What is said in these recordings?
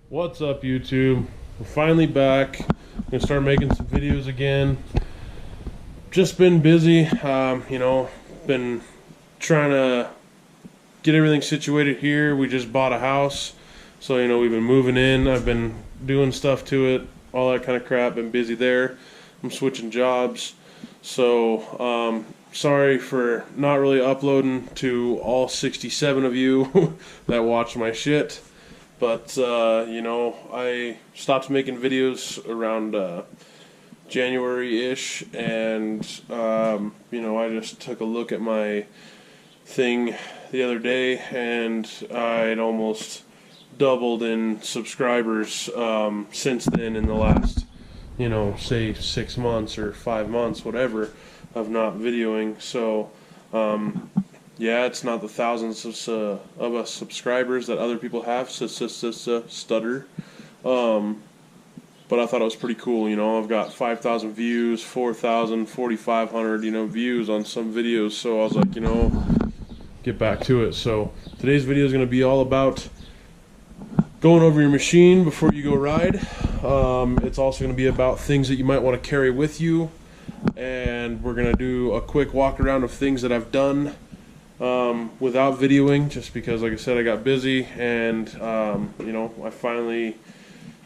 What's up, YouTube? We're finally back. Gonna start making some videos again. Just been busy, been trying to get everything situated here. We just bought a house, so we've been moving in. I've been doing stuff to it, all that kind of crap. Been busy there. I'm switching jobs, so sorry for not really uploading to all 67 of you that watch my shit. But, I stopped making videos around January-ish, and, I just took a look at my thing the other day, and I'd almost doubled in subscribers since then in the last, say 6 months or 5 months, whatever, of not videoing. So, yeah, it's not the thousands of us subscribers that other people have, stutter. But I thought it was pretty cool, I've got 5,000 views, 4,000, 4,500, views on some videos, so I was like, get back to it. So today's video is going to be all about going over your machine before you go ride. It's also going to be about things that you might want to carry with you, and we're going to do a quick walk around of things that I've done without videoing, just because, like I said, I got busy, and I finally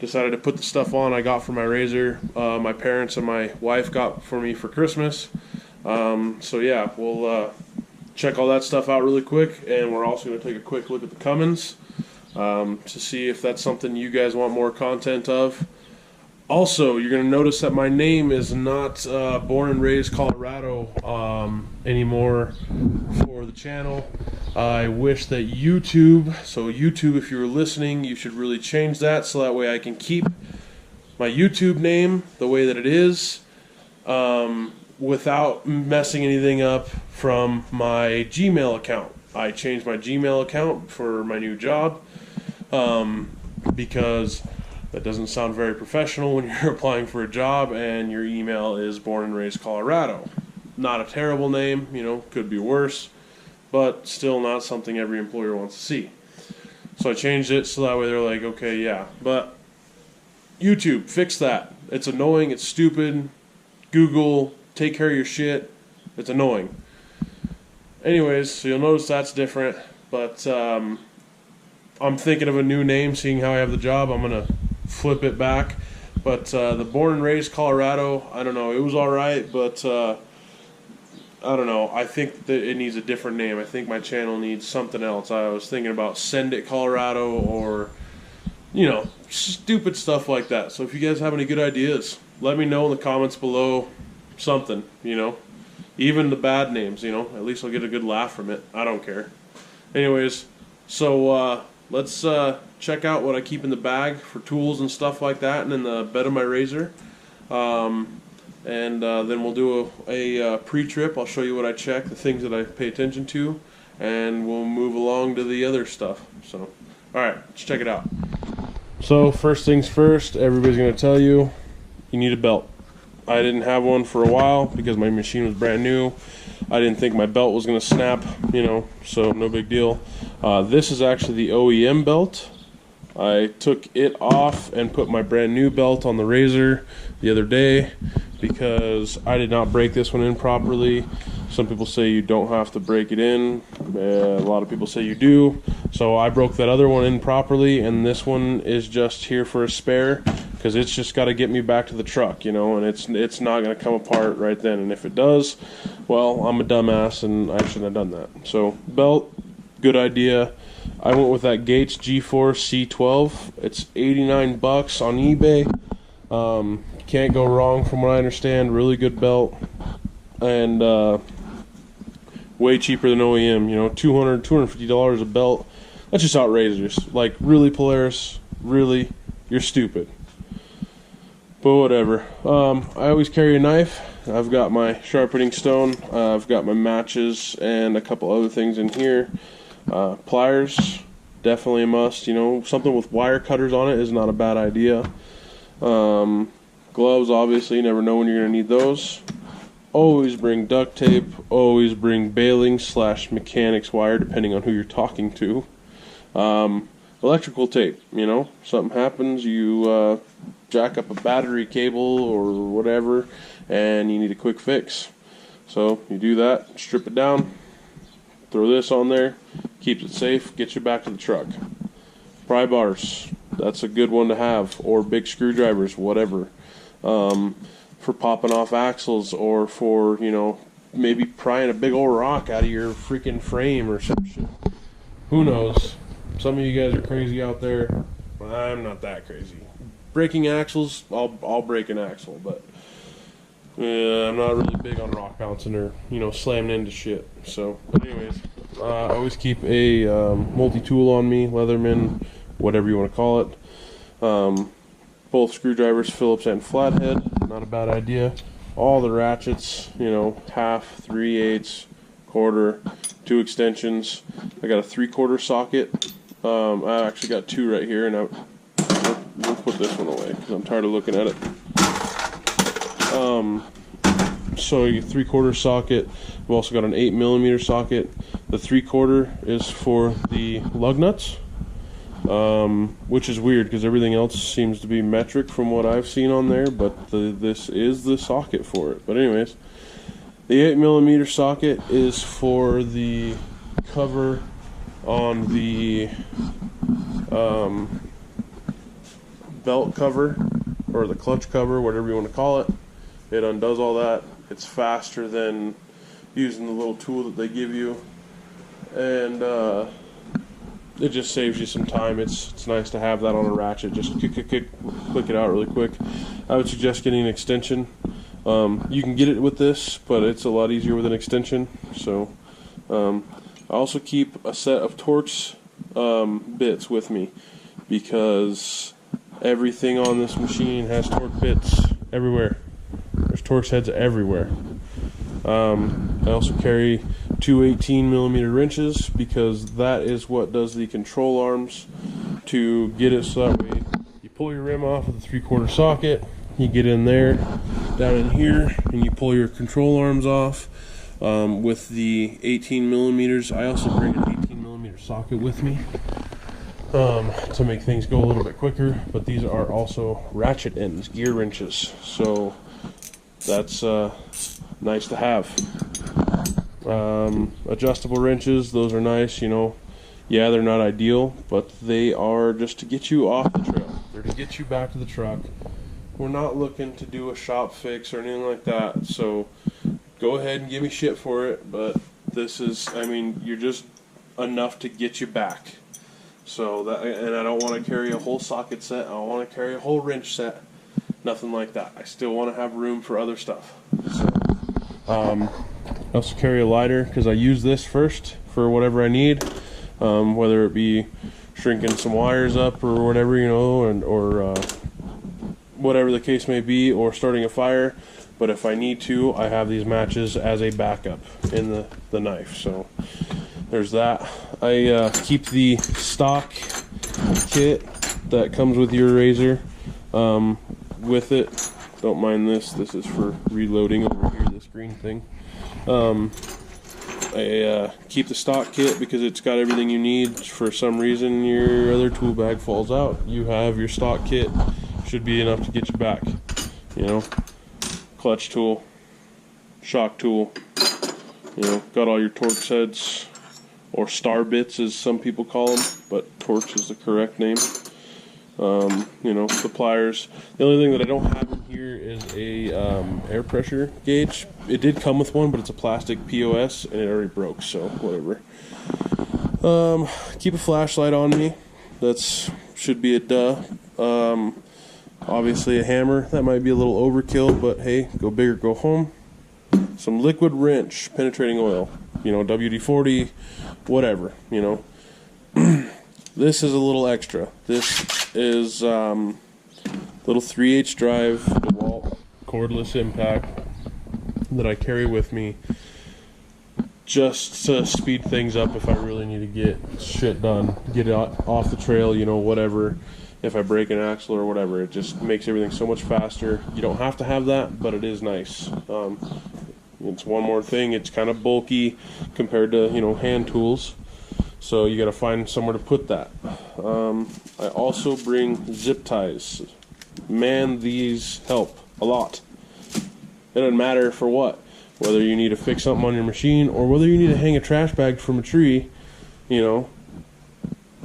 decided to put the stuff on I got for my razor. My parents and my wife got for me for Christmas. So yeah, we'll check all that stuff out really quick, and we're also going to take a quick look at the Cummins to see if that's something you guys want more content of. Also, you're going to notice that my name is not Born and Raised Colorado anymore for the channel. I wish that YouTube, if you're listening, you should really change that so that way I can keep my YouTube name the way that it is without messing anything up from my Gmail account. I changed my Gmail account for my new job because that doesn't sound very professional when you're applying for a job and your email is Born and Raised Colorado. Not a terrible name, could be worse, but still not something every employer wants to see. So I changed it so that way they're like, okay, yeah. But YouTube, fix that. It's annoying, it's stupid. Google, take care of your shit. It's annoying. Anyways, so you'll notice that's different, but I'm thinking of a new name, seeing how I have the job. I'm going to flip it back. But the Born and Raised Colorado, I don't know, it was alright, but I don't know, I think that it needs a different name. I think my channel needs something else. I was thinking about Send It Colorado, or stupid stuff like that. So if you guys have any good ideas, let me know in the comments below. Something, even the bad names, at least I'll get a good laugh from it. I don't care. Anyways, so let's check out what I keep in the bag for tools and stuff like that, and in the bed of my razor. And then we'll do a pre-trip. I'll show you what I check, the things that I pay attention to, and we'll move along to the other stuff. So, alright, let's check it out. So, first things first, everybody's going to tell you, you need a belt. I didn't have one for a while because my machine was brand new. I didn't think my belt was going to snap, so no big deal. This is actually the OEM belt. I took it off and put my brand new belt on the razor the other day because I did not break this one in properly. Some people say you don't have to break it in. A lot of people say you do. So I broke that other one in properly, and this one is just here for a spare because it's just got to get me back to the truck, and it's not going to come apart right then. And if it does, well, I'm a dumbass and I shouldn't have done that. So belt, good idea. I went with that Gates G-Force C12. It's 89 bucks on eBay. Can't go wrong from what I understand. Really good belt, and way cheaper than OEM. $200, $250 a belt. That's just outrageous. Like, really, Polaris? Really? You're stupid. But whatever. I always carry a knife. I've got my sharpening stone. I've got my matches and a couple other things in here. Pliers, definitely a must. Something with wire cutters on it is not a bad idea. Gloves, obviously, you never know when you're going to need those. Always bring duct tape. Always bring baling / mechanics wire, depending on who you're talking to. electrical tape. You know, something happens, you jack up a battery cable or whatever, and you need a quick fix. So you do that, strip it down, throw this on there, keeps it safe, gets you back to the truck. Pry bars, that's a good one to have, or big screwdrivers, whatever, for popping off axles, or for, you know, maybe prying a big old rock out of your freaking frame or some shit. Who knows? Some of you guys are crazy out there. I'm not that crazy. Breaking axles, I'll break an axle, but I'm not really big on rock bouncing or, you know, slamming into shit. So, but anyways, I always keep a multi-tool on me, Leatherman, whatever you want to call it. Both screwdrivers, Phillips and flathead, not a bad idea. All the ratchets, you know, half, 3/8, quarter, 2 extensions. I got a 3/4 socket. I actually got 2 right here, and we'll put this one away because I'm tired of looking at it. So your 3/4 socket. I've also got an 8mm socket. The 3/4 is for the lug nuts, which is weird because everything else seems to be metric from what I've seen on there, but this is the socket for it. But anyways, the 8mm socket is for the cover on the belt cover, or the clutch cover, whatever you want to call it. It undoes all that. It's faster than using the little tool that they give you, and it just saves you some time. It's nice to have that on a ratchet. Just click it out really quick. I would suggest getting an extension. You can get it with this, but it's a lot easier with an extension. So I also keep a set of Torx bits with me, because everything on this machine has Torx bits everywhere. There's Torx heads everywhere. I also carry 2 18mm wrenches, because that is what does the control arms to get it so that way you pull your rim off with a 3/4 socket, you get in there, down in here, and you pull your control arms off with the 18mm. I also bring an 18mm socket with me to make things go a little bit quicker, but these are also ratchet ends, gear wrenches, so that's nice to have. Adjustable wrenches, those are nice, you know. Yeah, they're not ideal, but they are just to get you off the trail. They're to get you back to the truck. We're not looking to do a shop fix or anything like that, so go ahead and give me shit for it, but this is, I mean, you're just enough to get you back. So that, and I don't want to carry a whole socket set, I don't want to carry a whole wrench set, nothing like that. I still want to have room for other stuff. So, I also carry a lighter, because I use this first for whatever I need, whether it be shrinking some wires up or whatever, you know, or whatever the case may be, or starting a fire. But if I need to, I have these matches as a backup in the knife. So there's that. I keep the stock kit that comes with your razor with it. Don't mind this. This is for reloading over here, this green thing. I keep the stock kit because it's got everything you need. For some reason your other tool bag falls out, you have your stock kit. Should be enough to get you back, you know. Clutch tool, shock tool, you know, got all your Torx heads, or star bits as some people call them, but Torx is the correct name. You know, the pliers. The only thing that I don't have in here is a air pressure gauge. It did come with one, but it's a plastic POS and it already broke, so whatever. Keep a flashlight on me. That's should be a duh. Obviously a hammer, that might be a little overkill, but hey, go big or go home. Some liquid wrench penetrating oil, you know, WD-40, whatever, you know. This is a little extra. This is little 3/8 drive DeWalt cordless impact that I carry with me just to speed things up if I really need to get shit done, get it off the trail, you know, whatever. If I break an axle or whatever, it just makes everything so much faster. You don't have to have that, but it is nice. It's one more thing. It's kind of bulky compared to, you know, hand tools. So you got to find somewhere to put that. I also bring zip ties. Man, these help a lot. It doesn't matter for what, whether you need to fix something on your machine or whether you need to hang a trash bag from a tree. You know,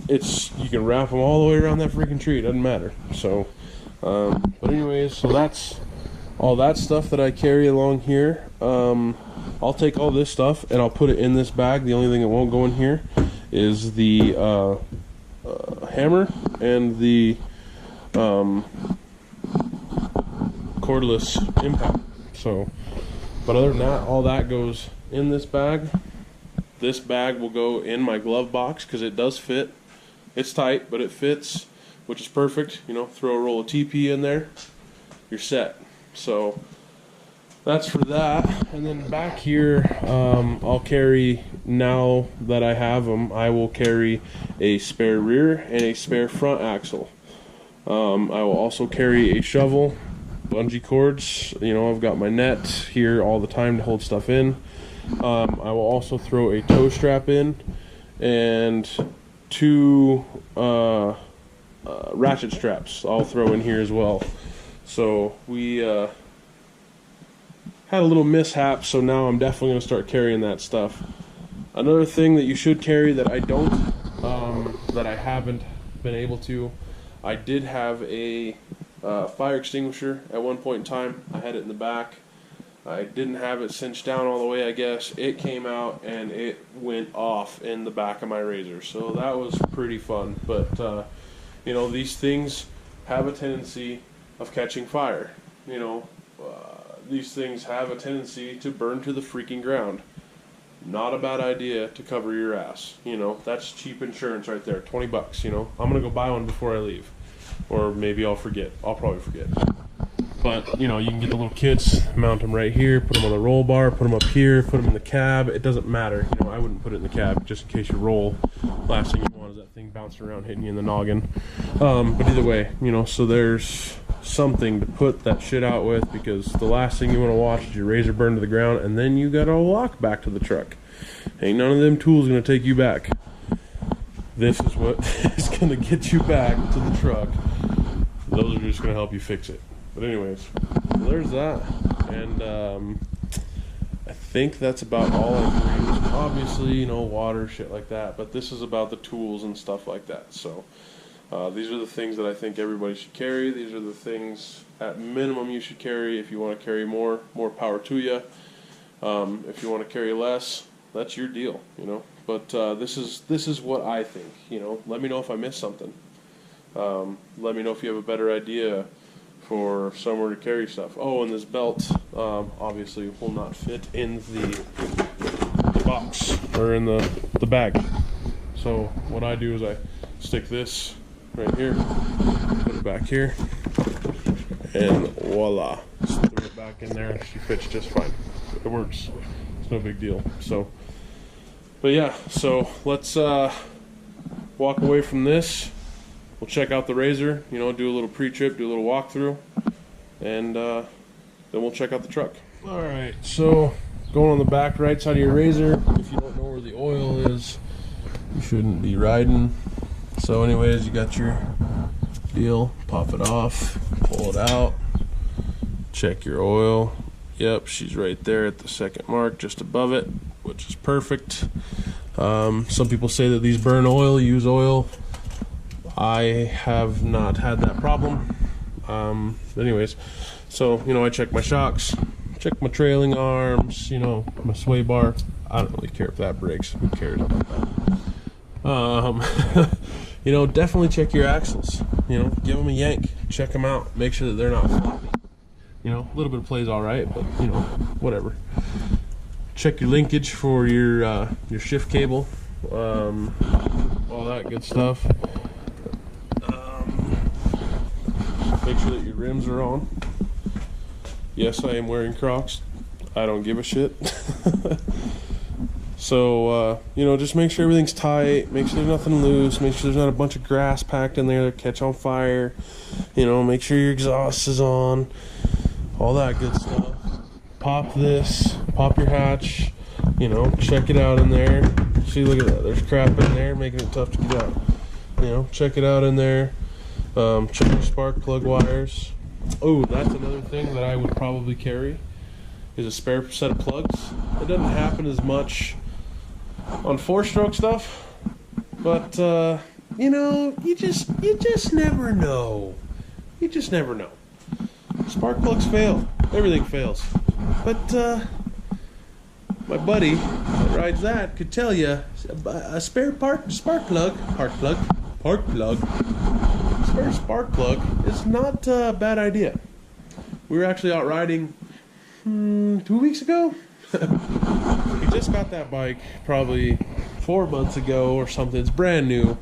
you can wrap them all the way around that freaking tree. It doesn't matter. So, but anyways, so that's all that stuff that I carry along here. I'll take all this stuff and I'll put it in this bag. The only thing that won't go in here is the hammer and the cordless impact. So, but other than that, all that goes in this bag. This bag will go in my glove box because it does fit. It's tight, but it fits, which is perfect. You know, throw a roll of TP in there, you're set. So that's for that. And then back here, I'll carry, now that I have them, I will carry a spare rear and a spare front axle. I will also carry a shovel, bungee cords. You know, I've got my net here all the time to hold stuff in. I will also throw a tow strap in and two ratchet straps I'll throw in here as well. So we had a little mishap, so now I'm definitely going to start carrying that stuff. Another thing that you should carry that I don't, that I haven't been able to, I did have a fire extinguisher at one point in time. I had it in the back. I didn't have it cinched down all the way, I guess. It came out and it went off in the back of my razor. So that was pretty fun. But, you know, these things have a tendency of catching fire. You know, these things have a tendency to burn to the freaking ground. Not a bad idea to cover your ass. You know, that's cheap insurance right there. 20 bucks, you know. I'm going to go buy one before I leave. Or maybe I'll forget. I'll probably forget. But, you know, you can get the little kits, mount them right here, put them on the roll bar, put them up here, put them in the cab. It doesn't matter. You know, I wouldn't put it in the cab just in case you roll. Last thing you want is that thing bouncing around hitting you in the noggin. But either way, you know, so there's something to put that shit out with, because the last thing you want to watch is your razor burn to the ground and then you gotta walk back to the truck. Ain't none of them tools gonna take you back. This is what is gonna get you back to the truck. Those are just gonna help you fix it. But anyways, there's that, and I think that's about all I bring. Obviously, you know, water, shit like that, but this is about the tools and stuff like that. So these are the things that I think everybody should carry. These are the things at minimum you should carry. If you want to carry more power to you. If you want to carry less, that's your deal, you know. But this is what I think, you know. Let me know if I missed something. Let me know if you have a better idea for somewhere to carry stuff. Oh, and this belt obviously will not fit in the box or in the bag. So what I do is I stick this right here, put it back here, and voila, just throw it back in there. She fits just fine. It works. It's no big deal. So, but yeah, so let's walk away from this. We'll check out the razor, you know, do a little pre-trip, do a little walkthrough, and then we'll check out the truck. Alright, so going on the back right side of your razor, if you don't know where the oil is, you shouldn't be riding. So anyways, you got your deal, pop it off, pull it out, check your oil. Yep, she's right there at the second mark, just above it, which is perfect. Some people say that these burn oil, use oil. I have not had that problem. Anyways, so, you know, I check my shocks, check my trailing arms, you know, my sway bar. I don't really care if that breaks. Who cares about that? You know, definitely check your axles. You know, give them a yank, check them out, make sure that they're not floppy. You know, a little bit of play is all right, but, you know, whatever. Check your linkage for your shift cable, all that good stuff. Make sure that your rims are on. Yes, I am wearing Crocs. I don't give a shit. So, you know, just make sure everything's tight. Make sure there's nothing loose. Make sure there's not a bunch of grass packed in there that catch on fire. You know, make sure your exhaust is on. All that good stuff. Pop this. Pop your hatch. You know, check it out in there. See, look at that. There's crap in there, making it tough to get out. You know, check it out in there. Check your spark plug wires. Oh, that's another thing that I would probably carry, is a spare set of plugs. It doesn't happen as much on 4-stroke stuff, but you know, you just never know. You just never know. Spark plugs fail. Everything fails. But my buddy that rides that could tell you a spare spark plug, spare spark plug is not a bad idea. We were actually out riding 2 weeks ago. He just got that bike probably 4 months ago or something. It's brand new.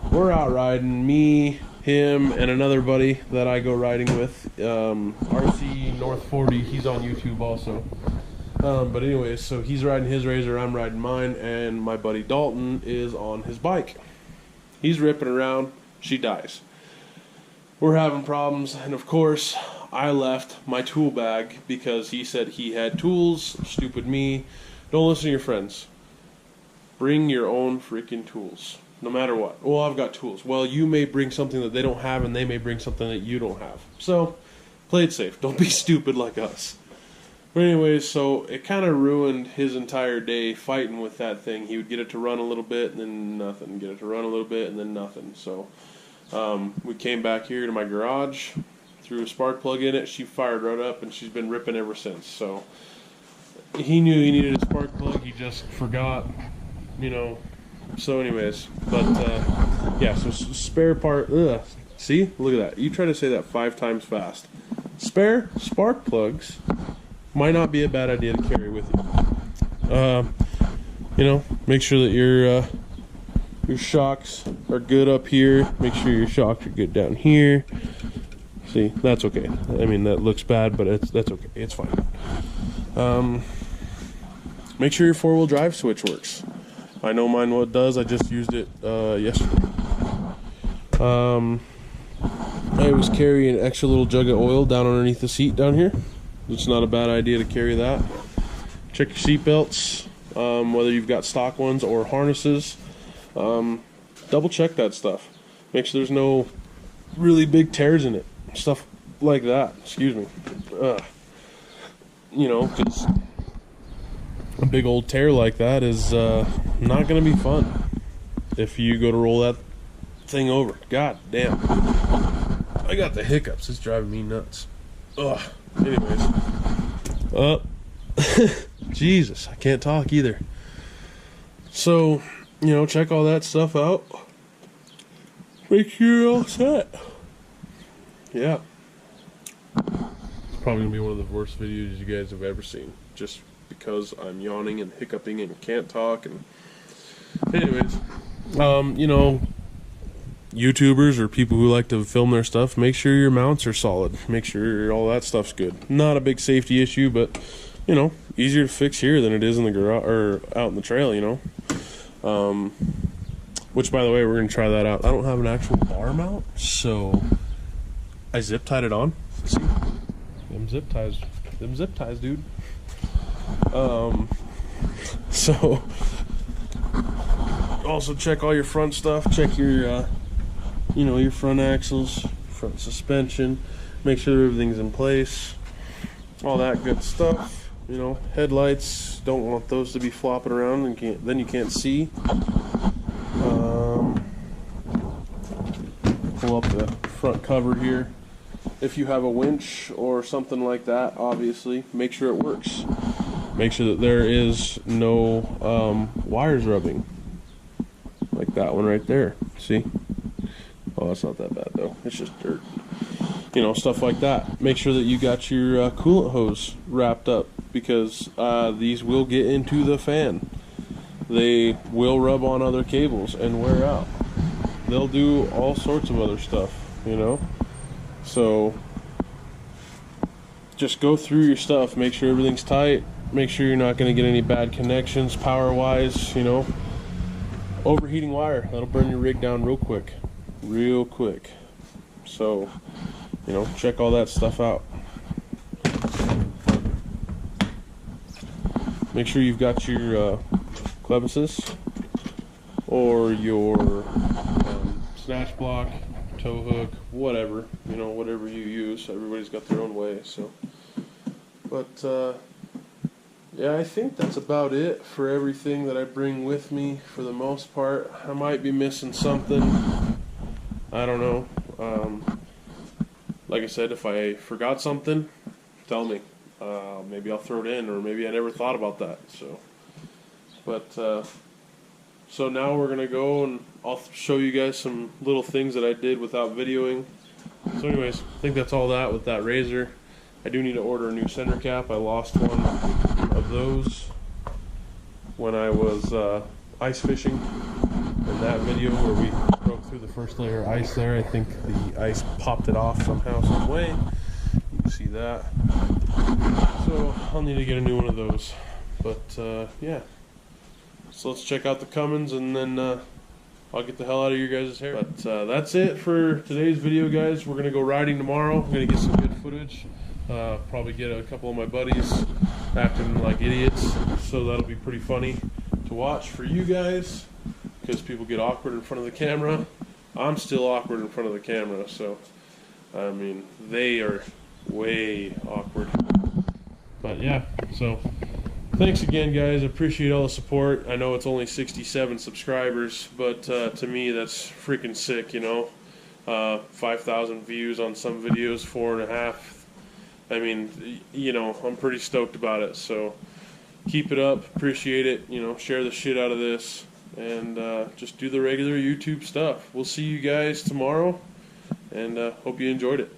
We're out riding, me, him, and another buddy that I go riding with, RC North 40. He's on YouTube also. But anyways, so he's riding his Razor, I'm riding mine, and my buddy Dalton is on his bike. He's ripping around, she dies. We're having problems, and of course, I left my tool bag because he said he had tools. Stupid me. Don't listen to your friends. Bring your own freaking tools, no matter what. Well, I've got tools. Well, you may bring something that they don't have, and they may bring something that you don't have. So, play it safe. Don't be stupid like us. But anyways, so it kind of ruined his entire day fighting with that thing. He would get it to run a little bit, and then nothing. Get it to run a little bit, and then nothing. So we came back here to my garage, threw a spark plug in it. She fired right up, and she's been ripping ever since. So he knew he needed a spark plug. He just forgot, you know. So anyways, but yeah, so spare part. Ugh. See? Look at that. You try to say that 5 times fast. Spare spark plugs might not be a bad idea to carry with you. You know, make sure that your shocks are good up here. Make sure your shocks are good down here. See, that's okay. I mean, that looks bad, but that's okay. It's fine. Make sure your 4-wheel drive switch works. I know mine what does. I just used it yesterday. I always carry an extra little jug of oil down underneath the seat down here. It's not a bad idea to carry that. Check your seat belts, whether you've got stock ones or harnesses. Double check that stuff. Make sure there's no really big tears in it. Stuff like that. Excuse me. You know, because a big old tear like that is not going to be fun if you go to roll that thing over. God damn. I got the hiccups. It's driving me nuts. Ugh. Anyways. Jesus, I can't talk either. So, you know, check all that stuff out. Make sure you're all set. Yeah. It's probably going to be one of the worst videos you guys have ever seen. Just because I'm yawning and hiccuping and can't talk. And anyways, you know, YouTubers or people who like to film their stuff, make sure your mounts are solid. Make sure all that stuff's good. Not a big safety issue, but, you know, easier to fix here than it is in the garage or out in the trail, you know. Which, by the way, we're going to try that out. I don't have an actual bar mount, so I zip tied it on. See? Them zip ties, dude. So also check all your front stuff. Check your you know, your front axles, front suspension, make sure everything's in place, all that good stuff. You know, headlights, don't want those to be flopping around and then you can't see. Pull up the front cover here. If you have a winch or something like that, obviously make sure it works. Make sure that there is no wires rubbing, like that one right there. See? Oh, that's not that bad though. It's just dirt. You know, stuff like that. Make sure that you got your coolant hose wrapped up, because these will get into the fan. They will rub on other cables and wear out. They'll do all sorts of other stuff, you know? So just go through your stuff. Make sure everything's tight. Make sure you're not going to get any bad connections power-wise, you know? Overheating wire, that'll burn your rig down real quick. Real quick. So, you know, check all that stuff out. Make sure you've got your clevises or your snatch block, tow hook, whatever, you know, whatever you use. Everybody's got their own way, so. But yeah, I think that's about it for everything that I bring with me for the most part. I might be missing something. I don't know. Like I said, if I forgot something, tell me. Maybe I'll throw it in, or maybe I never thought about that. So, but so now we're gonna go and I'll show you guys some little things that I did without videoing. So, anyways, I think that's all that with that razor. I do need to order a new center cap. I lost one of those when I was ice fishing. In that video where we broke through the first layer of ice there, I think the ice popped it off somehow, some way. You can see that. So I'll need to get a new one of those. But yeah. So let's check out the Cummins, and then I'll get the hell out of your guys' hair. But that's it for today's video, guys. We're going to go riding tomorrow. I'm going to get some good footage. Probably get a couple of my buddies acting like idiots. So that'll be pretty funny to watch for you guys, because people get awkward in front of the camera. I'm still awkward in front of the camera, so I mean, they are way awkward. But yeah, so thanks again, guys. I appreciate all the support. I know it's only 67 subscribers, but to me that's freaking sick, you know. 5,000 views on some videos, 4.5. I mean, you know, I'm pretty stoked about it, so keep it up. Appreciate it. You know, share the shit out of this, and just do the regular YouTube stuff. We'll see you guys tomorrow, and hope you enjoyed it.